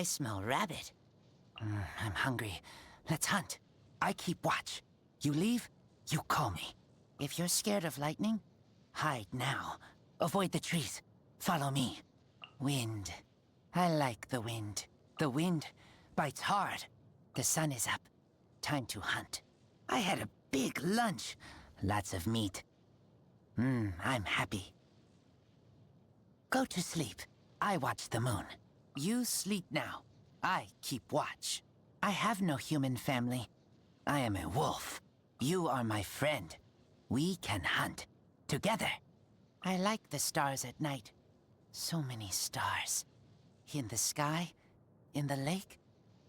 I smell rabbit. I'm hungry. Let's hunt. I keep watch. You leave, you call me. If you're scared of lightning, hide now. Avoid the trees. Follow me. Wind. I like the wind. The wind bites hard. The sun is up. Time to hunt. I had a big lunch. Lots of meat. I'm happy. Go to sleep. I watch the moon. You sleep now. I keep watch. I have no human family. I am a wolf. You are my friend. We can hunt together. I like the stars at night. So many stars. In the sky, in the lake,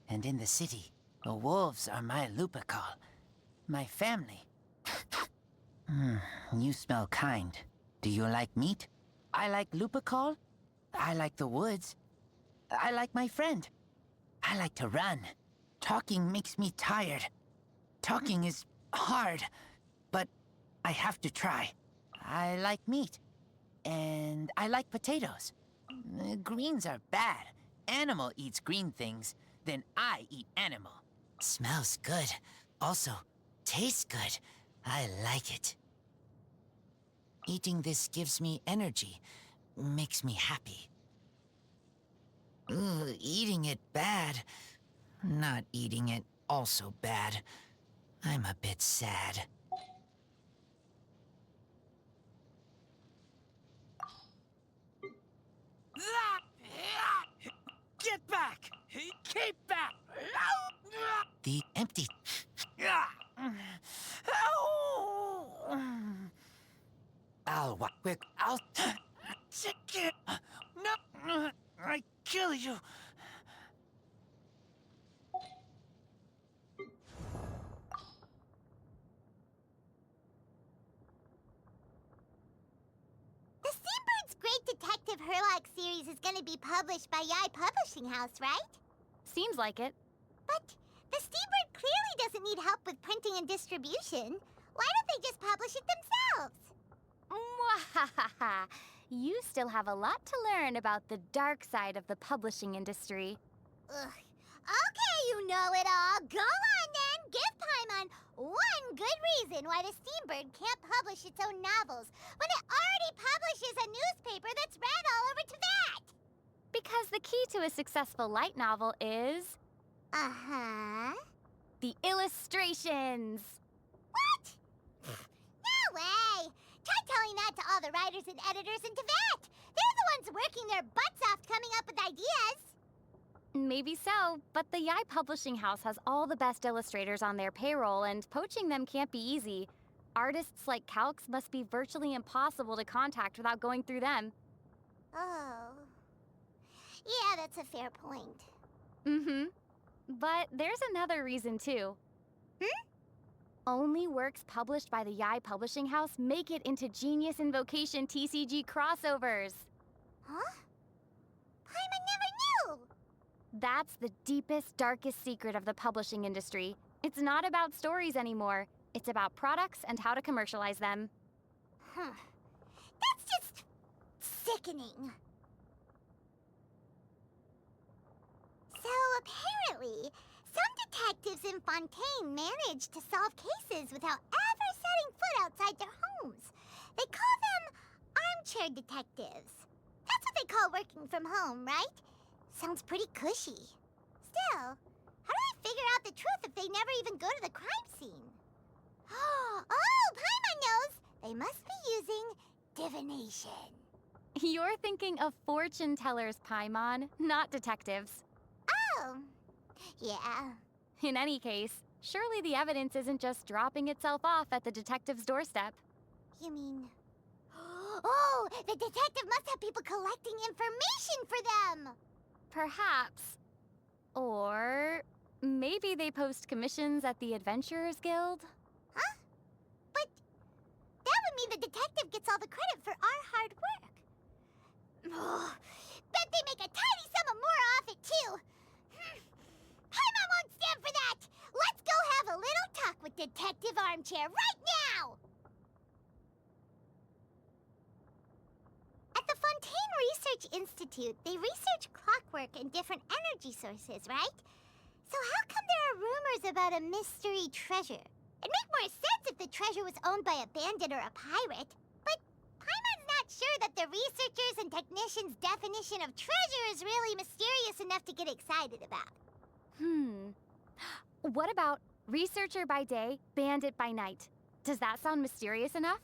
and in the city. The wolves are my Lupercal. My family. You smell kind. Do you like meat? I like Lupercal. I like the woods. I like my friend. I like to run. Talking makes me tired. Talking is hard, but I have to try. I like meat. And I like potatoes. Greens are bad. Animal eats green things, then I eat animal. Smells good. Also, tastes good. I like it. Eating this gives me energy. Makes me happy. Eating it bad. Not eating it also bad. I'm a bit sad. Get back! Keep back! The empty... I'll take it. No, I kill you. The Seabird's Great Detective Herlock series is going to be published by Yai Publishing House, right? Seems like it. But the Seabird clearly doesn't need help with printing and distribution. Why don't they just publish it themselves? Mwahaha! You still have a lot to learn about the dark side of the publishing industry. Ugh. Okay, you know-it-all. Go on then. Give Paimon one good reason why the Steambird can't publish its own novels when it already publishes a newspaper that's read all over to that. Because the key to a successful light novel is... Uh-huh. the illustrations! What? No way! Try telling that to all the writers and editors and to Vet! They're the ones working their butts off coming up with ideas! Maybe so, but the Yai Publishing House has all the best illustrators on their payroll, and poaching them can't be easy. Artists like Calx must be virtually impossible to contact without going through them. Oh. Yeah, that's a fair point. Mm-hmm. But there's another reason, too. Only works published by the Yai Publishing House make it into Genius Invocation TCG crossovers. Huh? Paimon never knew! That's the deepest, darkest secret of the publishing industry. It's not about stories anymore. It's about products and how to commercialize them. Huh. That's just... sickening. So apparently, some detectives in Fontaine managed to solve cases without ever setting foot outside their homes. They call them armchair detectives. That's what they call working from home, right? Sounds pretty cushy. Still, how do they figure out the truth if they never even go to the crime scene? Oh, Paimon knows! They must be using divination. You're thinking of fortune tellers, Paimon, not detectives. Oh, yeah. In any case, surely the evidence isn't just dropping itself off at the detective's doorstep. You mean... Oh, the detective must have people collecting information for them! Perhaps. Or maybe they post commissions at the Adventurers Guild? Huh? But that would mean the detective gets all the credit for our hard work. Oh, bet they make a tidy sum more off it, too. Paimon won't stand for that! Let's go have a little talk with Detective Armchair right now! At the Fontaine Research Institute, they research clockwork clockwork and different energy sources, right? So how come there are rumors about a mystery treasure? It'd make more sense if the treasure was owned by a bandit or a pirate. But Paimon's not sure that the researchers' and technicians' definition of treasure is really mysterious enough to get excited about. What about researcher by day, bandit by night? Does that sound mysterious enough?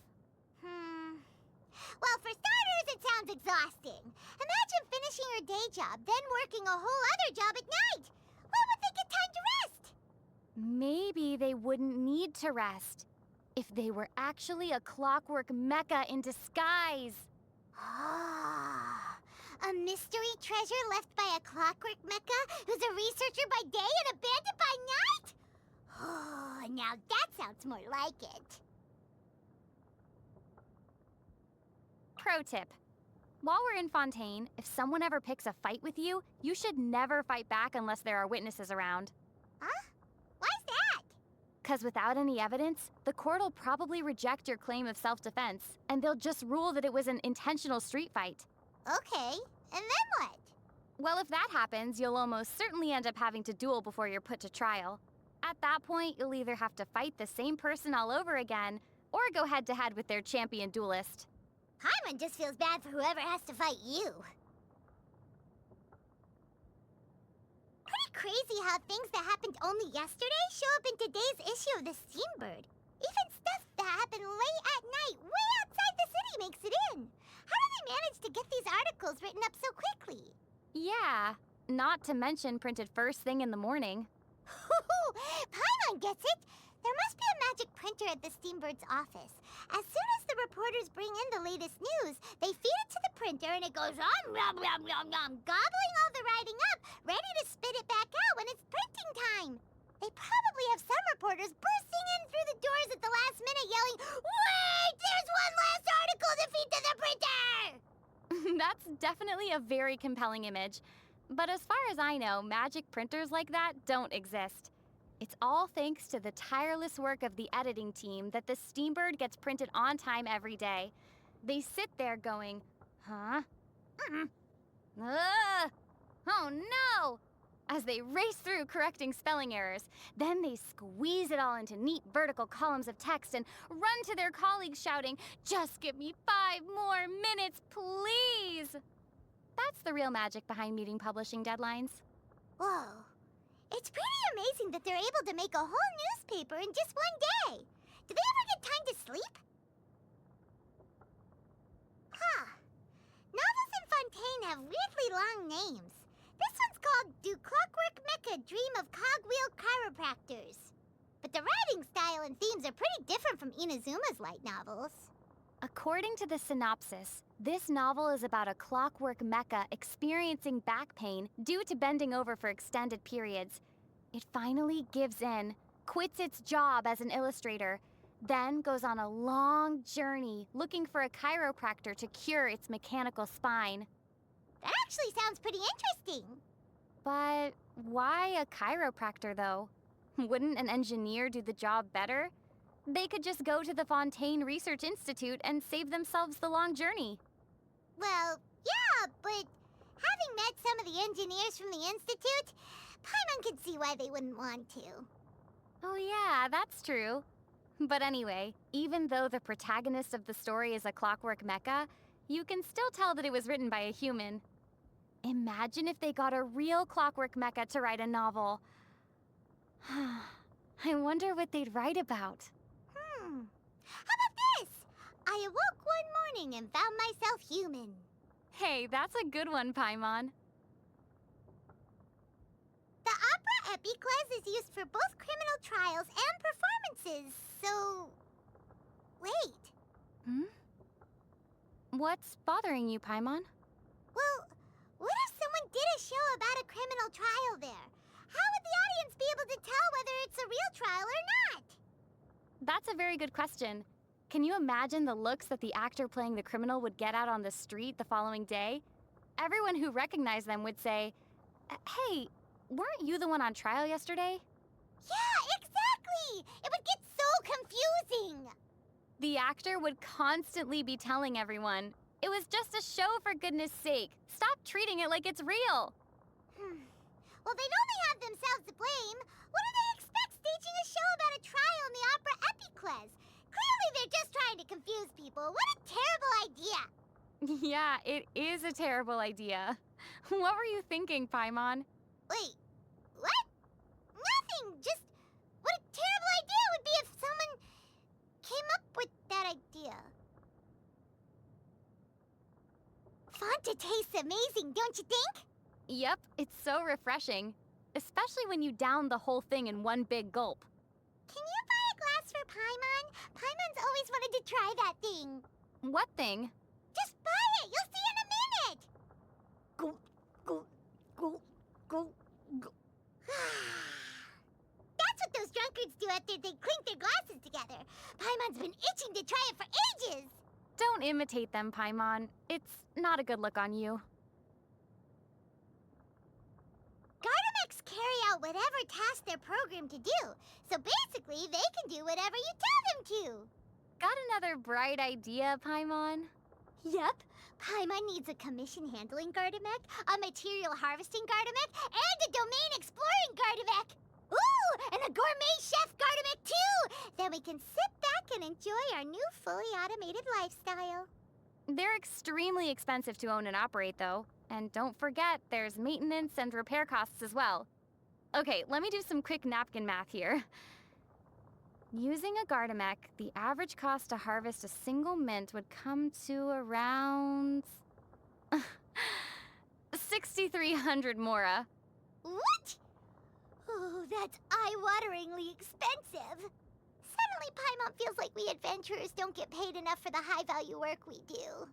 Well, for starters, it sounds exhausting. Imagine finishing your day job, then working a whole other job at night. When would they get time to rest? Maybe they wouldn't need to rest if they were actually a clockwork mecha in disguise. Ah, a mystery treasure left by a clockwork mecha who's a researcher by day and a bandit by night? Oh, now that sounds more like it. Pro tip. While we're in Fontaine, if someone ever picks a fight with you, you should never fight back unless there are witnesses around. Huh? Why's that? 'Cause without any evidence, the court will probably reject your claim of self-defense, and they'll just rule that it was an intentional street fight. Okay, and then what? Well, if that happens, you'll almost certainly end up having to duel before you're put to trial. At that point, you'll either have to fight the same person all over again, or go head-to-head with their champion duelist. Paimon just feels bad for whoever has to fight you. Pretty crazy how things that happened only yesterday show up in today's issue of the Steambird. Even stuff that happened late at night, way outside the city, makes it in. How do they manage to get these articles written up so quickly? Yeah, not to mention printed first thing in the morning. Paimon gets it! There must be a magic printer at the Steambird's office. As soon as the reporters bring in the latest news, they feed it to the printer and it goes gobbling all the writing up, ready to spit it back out when it's printing time. They probably have some reporters bursting in through the doors at the last minute yelling, "Wait! There's one last article to feed to the printer!" That's definitely a very compelling image. But as far as I know, magic printers like that don't exist. It's all thanks to the tireless work of the editing team that the Steambird gets printed on time every day. They sit there going, huh? Oh no! As they race through correcting spelling errors. Then they squeeze it all into neat vertical columns of text and run to their colleagues shouting, "Just give me 5 more minutes, please!" That's the real magic behind meeting publishing deadlines. Whoa. It's pretty amazing that they're able to make a whole newspaper in just one day. Do they ever get time to sleep? Huh. Novels in Fontaine have weirdly long names. This one's called Do Clockwork Mecha Dream of Cogwheel Chiropractors. But the writing style and themes are pretty different from Inazuma's light novels. According to the synopsis, this novel is about a clockwork mecha experiencing back pain due to bending over for extended periods. It finally gives in, quits its job as an illustrator, then goes on a long journey looking for a chiropractor to cure its mechanical spine. That actually sounds pretty interesting. But why a chiropractor, though? Wouldn't an engineer do the job better? They could just go to the Fontaine Research Institute and save themselves the long journey. Well, yeah, but having met some of the engineers from the Institute, Paimon could see why they wouldn't want to. Oh yeah, that's true. But anyway, even though the protagonist of the story is a clockwork mecha, you can still tell that it was written by a human. Imagine if they got a real clockwork mecha to write a novel. I wonder what they'd write about. How about this? I awoke one morning and found myself human. Hey, that's a good one, Paimon. The opera epiclese is used for both criminal trials and performances, so... Wait. What's bothering you, Paimon? Well, what if someone did a show about a criminal trial there? How would the audience be able to tell whether it's a real trial or not? That's a very good question. Can you imagine the looks that the actor playing the criminal would get out on the street the following day? Everyone who recognized them would say, "Hey, weren't you the one on trial yesterday?" Yeah, exactly! It would get so confusing! The actor would constantly be telling everyone, "It was just a show, for goodness sake. Stop treating it like it's real." Well, they'd only have themselves to blame. What do they expect staging a show about a trial in the opera Epicles? Clearly they're just trying to confuse people. What a terrible idea! Yeah, it is a terrible idea. What were you thinking, Paimon? Wait, what? Nothing! Just what a terrible idea it would be if someone came up with that idea. Fanta tastes amazing, don't you think? Yep, it's so refreshing. Especially when you down the whole thing in one big gulp. Can you buy a glass for Paimon? Paimon's always wanted to try that thing. What thing? Just buy it! You'll see in a minute! Go, go, go, go, go. That's what those drunkards do after they clink their glasses together. Paimon's been itching to try it for ages. Don't imitate them, Paimon. It's not a good look on you. Gardamex carry out whatever task they're programmed to do. So basically, they can do whatever you tell them to. Got another bright idea, Paimon? Yep. Paimon needs a commission handling Gardamek, a material harvesting Gardamek, and a domain exploring Gardamek. Ooh, and a gourmet chef Gardamek too! Then we can sit back and enjoy our new fully automated lifestyle. They're extremely expensive to own and operate, though. And don't forget, there's maintenance and repair costs as well. Okay, let me do some quick napkin math here. Using a Gardamek, the average cost to harvest a single mint would come to around 6,300 mora. What? Oh, that's eye-wateringly expensive. Suddenly, Paimon feels like we adventurers don't get paid enough for the high-value work we do.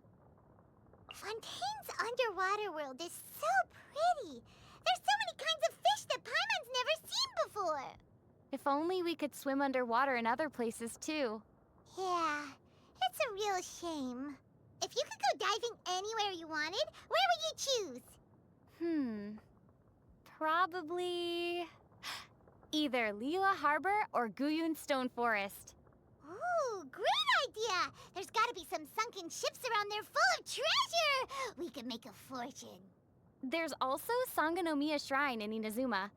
Fontaine's underwater world is so pretty. There's so many kinds of fish that Paimon's never seen before. If only we could swim underwater in other places, too. Yeah, it's a real shame. If you could go diving anywhere you wanted, where would you choose? Probably either Liyue Harbor or Guyun Stone Forest. Ooh, great idea! There's gotta be some sunken ships around there full of treasure! We could make a fortune. There's also Sangonomiya Shrine in Inazuma.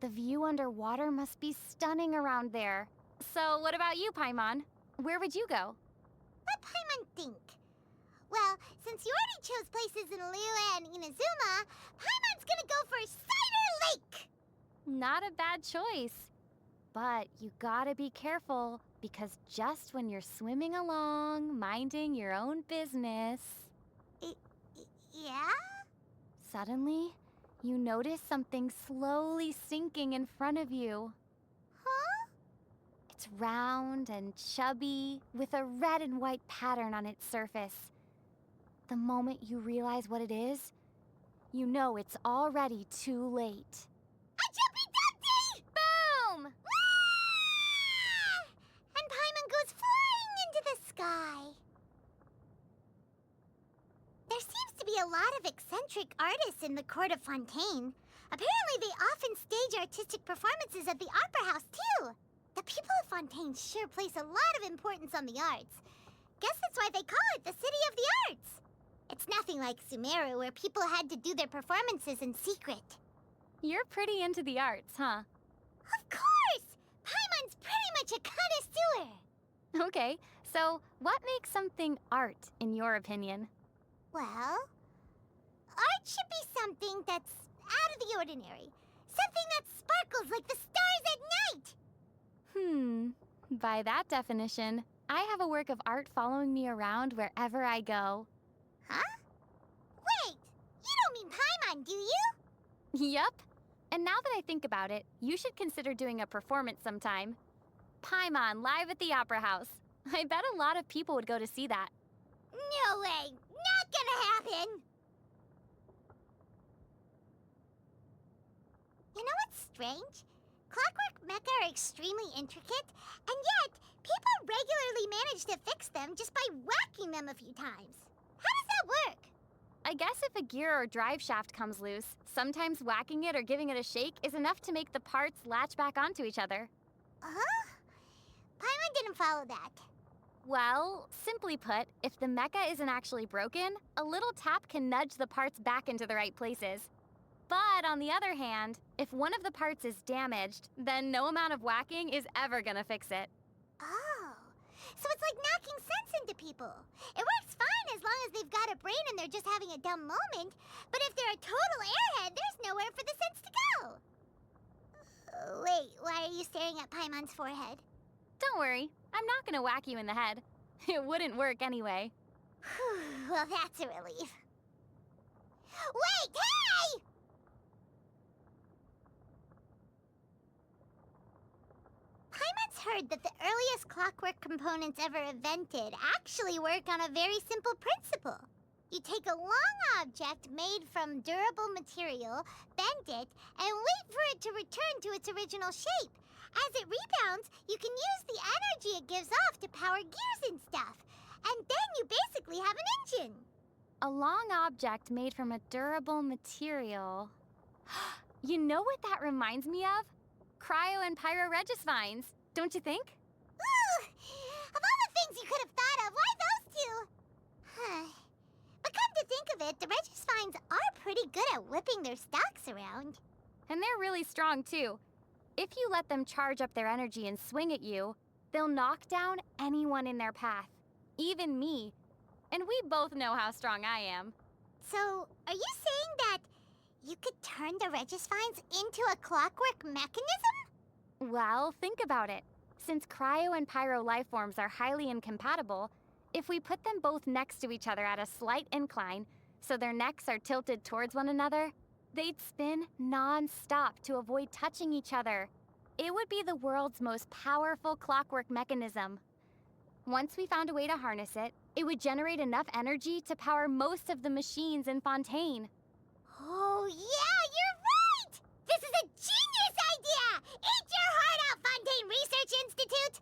The view underwater must be stunning around there. So what about you, Paimon? Where would you go? Let Paimon think. Well, since you already chose places in Liyue and Inazuma, Paimon's gonna go for Cider Lake! Not a bad choice. But you gotta be careful, because just when you're swimming along, minding your own business, Yeah? suddenly, you notice something slowly sinking in front of you. Huh? It's round and chubby, with a red and white pattern on its surface. The moment you realize what it is, you know it's already too late. A Jumpy Dumpty! Boom! Wah! And Paimon goes flying into the sky. There seems to be a lot of eccentric artists in the court of Fontaine. Apparently, they often stage artistic performances at the Opera House, too. The people of Fontaine sure place a lot of importance on the arts. Guess that's why they call it the City of the Arts. It's nothing like Sumeru, where people had to do their performances in secret. You're pretty into the arts, huh? Of course! Paimon's pretty much a connoisseur. Okay, so what makes something art, in your opinion? Well, art should be something that's out of the ordinary. Something that sparkles like the stars at night. By that definition, I have a work of art following me around wherever I go. Huh? Wait, you don't mean Paimon, do you? Yup. And now that I think about it, you should consider doing a performance sometime. Paimon live at the Opera House. I bet a lot of people would go to see that. No way! Not gonna happen! You know what's strange? Clockwork mecha are extremely intricate, and yet people regularly manage to fix them just by whacking them a few times. How does that work? I guess if a gear or drive shaft comes loose, sometimes whacking it or giving it a shake is enough to make the parts latch back onto each other. Huh? Paimon didn't follow that. Well, simply put, if the mecha isn't actually broken, a little tap can nudge the parts back into the right places. But on the other hand, if one of the parts is damaged, then no amount of whacking is ever gonna fix it. Oh, so it's like knocking sense into people. It works fine as long as they've got a brain and they're just having a dumb moment. But if they're a total airhead, there's nowhere for the sense to go. Wait, why are you staring at Paimon's forehead? Don't worry, I'm not gonna whack you in the head. It wouldn't work anyway. Well, that's a relief. Wait, hey! Paimon's heard that the earliest clockwork components ever invented actually work on a very simple principle. You take a long object made from durable material, bend it, and wait for it to return to its original shape. As it rebounds, you can use the energy it gives off to power gears and stuff. And then you basically have an engine. A long object made from a durable material. You know what that reminds me of? Cryo and pyroregisvines, don't you think? Ooh, of all the things you could have thought of, why those two? But come to think of it, the regisvines are pretty good at whipping their stalks around. And they're really strong too. If you let them charge up their energy and swing at you, they'll knock down anyone in their path, even me. And we both know how strong I am. So, are you saying that you could turn the regisvines into a clockwork mechanism? Well, think about it. Since cryo and pyro lifeforms are highly incompatible, if we put them both next to each other at a slight incline, so their necks are tilted towards one another, they'd spin non-stop to avoid touching each other. It would be the world's most powerful clockwork mechanism. Once we found a way to harness it, it would generate enough energy to power most of the machines in Fontaine. Oh, yeah, you're right! This is a genius idea! Eat your heart out, Fontaine Research Institute!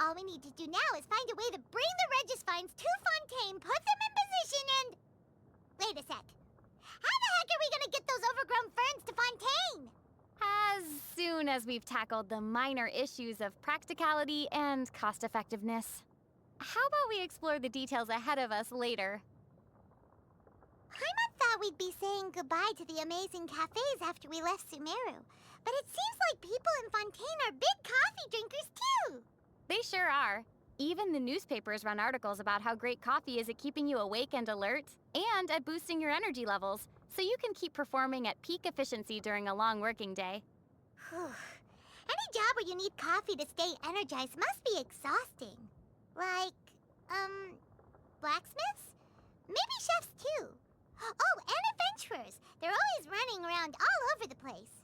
All we need to do now is find a way to bring the regisvines to Fontaine, put them in position, and... Wait a sec. How the heck are we gonna get those overgrown ferns to Fontaine? As soon as we've tackled the minor issues of practicality and cost-effectiveness. How about we explore the details ahead of us later? Paimon thought we'd be saying goodbye to the amazing cafes after we left Sumeru. But it seems like people in Fontaine are big coffee drinkers too. They sure are. Even the newspapers run articles about how great coffee is at keeping you awake and alert, and at boosting your energy levels, so you can keep performing at peak efficiency during a long working day. Whew. Any job where you need coffee to stay energized must be exhausting. Like, blacksmiths? Maybe chefs too. Oh, and adventurers. They're always running around all over the place.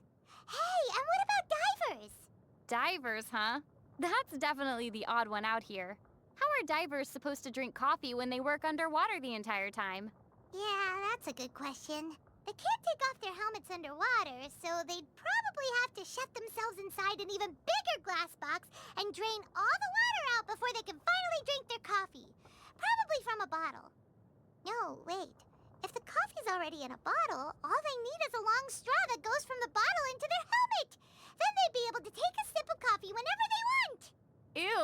Hey, and what about divers? Divers, huh? That's definitely the odd one out here. How are divers supposed to drink coffee when they work underwater the entire time? Yeah, that's a good question. They can't take off their helmets underwater, so they'd probably have to shut themselves inside an even bigger glass box and drain all the water out before they can finally drink their coffee. Probably from a bottle. No, wait. If the coffee's already in a bottle, all they need is a long straw that goes from the bottle into their helmet. Then they'd be able to take a sip of coffee whenever they want. Ew.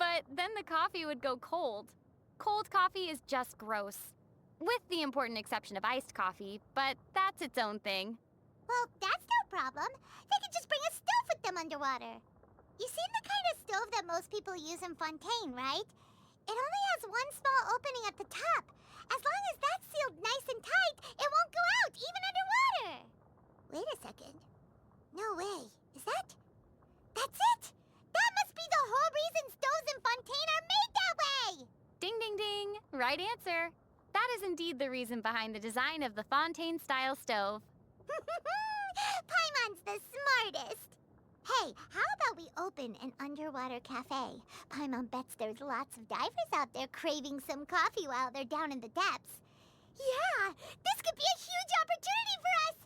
But then the coffee would go cold. Cold coffee is just gross. With the important exception of iced coffee, but that's its own thing. Well, that's no problem. They could just bring a stove with them underwater. You seen the kind of stove that most people use in Fontaine, right? It only has one small opening at the top. As long as that's sealed nice and tight, it won't go out, even underwater. Wait a second. No way. Is that... That's it! That must be the whole reason stoves in Fontaine are made that way! Ding, ding, ding. Right answer. That is indeed the reason behind the design of the Fontaine-style stove. Paimon's the smartest. Hey, how about we open an underwater cafe? Paimon bets there's lots of divers out there craving some coffee while they're down in the depths. Yeah, this could be a huge opportunity for us!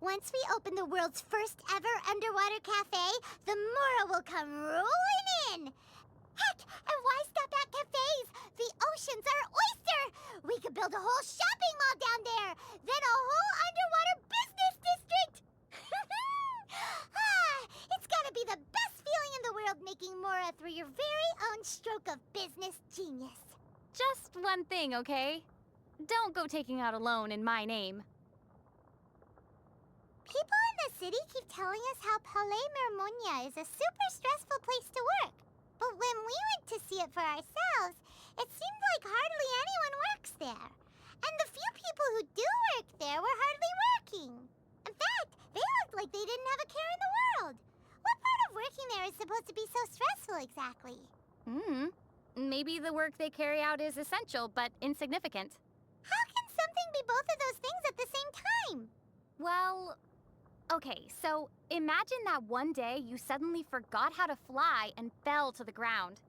Once we open the world's first ever underwater cafe, the Mora will come rolling in! Heck, and why stop at cafes? The ocean's our oyster! We could build a whole shopping mall down there! Then a whole underwater business district! It's gotta be the best feeling in the world making Mora through your very own stroke of business genius. Just one thing, okay? Don't go taking out a loan in my name. city keep telling us how Palais Mermonia is a super stressful place to work. But when we went to see it for ourselves, it seemed like hardly anyone works there. And the few people who do work there were hardly working. In fact, they looked like they didn't have a care in the world. What part of working there is supposed to be so stressful exactly? Maybe the work they carry out is essential but insignificant. How can something be both of those things at the same time? Well, okay, so imagine that one day you suddenly forgot how to fly and fell to the ground.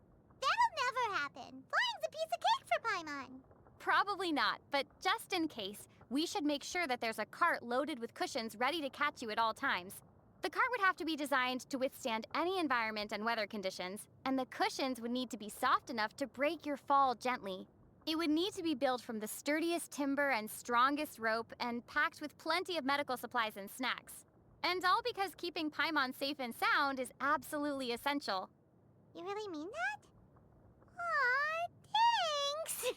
That'll never happen. Flying's a piece of cake for Paimon. Probably not, but just in case, we should make sure that there's a cart loaded with cushions ready to catch you at all times. The cart would have to be designed to withstand any environment and weather conditions, and the cushions would need to be soft enough to break your fall gently. It would need to be built from the sturdiest timber and strongest rope and packed with plenty of medical supplies and snacks. And all because keeping Paimon safe and sound is absolutely essential. You really mean that? Aw, thanks!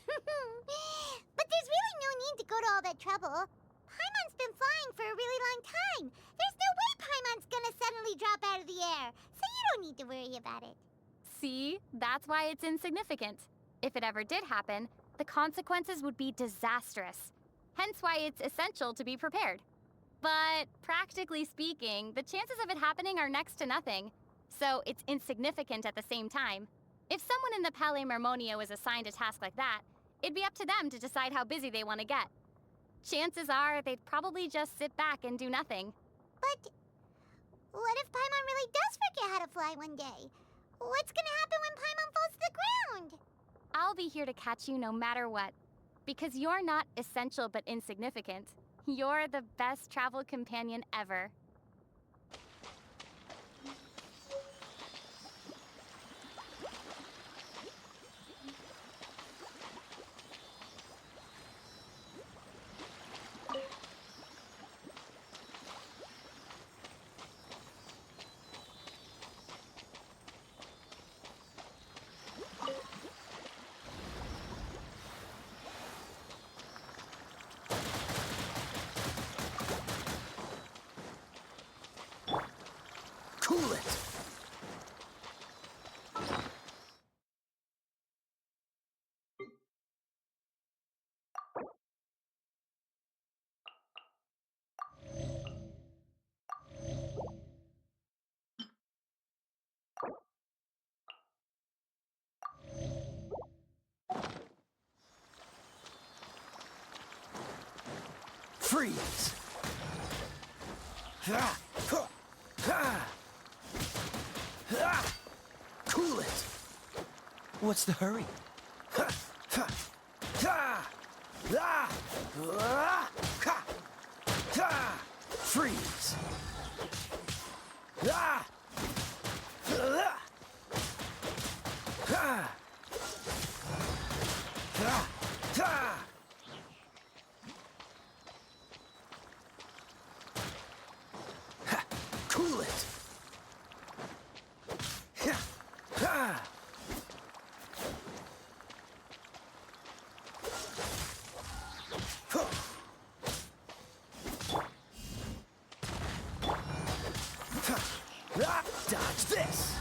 But there's really no need to go to all that trouble. Paimon's been flying for a really long time. There's no way Paimon's gonna suddenly drop out of the air, so you don't need to worry about it. See? That's why it's insignificant. If it ever did happen, the consequences would be disastrous. Hence why it's essential to be prepared. But practically speaking, the chances of it happening are next to nothing. So it's insignificant at the same time. If someone in the Palais Mermonia was assigned a task like that, it'd be up to them to decide how busy they want to get. Chances are they'd probably just sit back and do nothing. But what if Paimon really does forget how to fly one day? What's gonna happen when Paimon falls to the ground? I'll be here to catch you no matter what. Because you're not essential but insignificant. You're the best travel companion ever. Cool it! Freeze! Cool it! What's the hurry? Freeze! Cool it! Dodge this!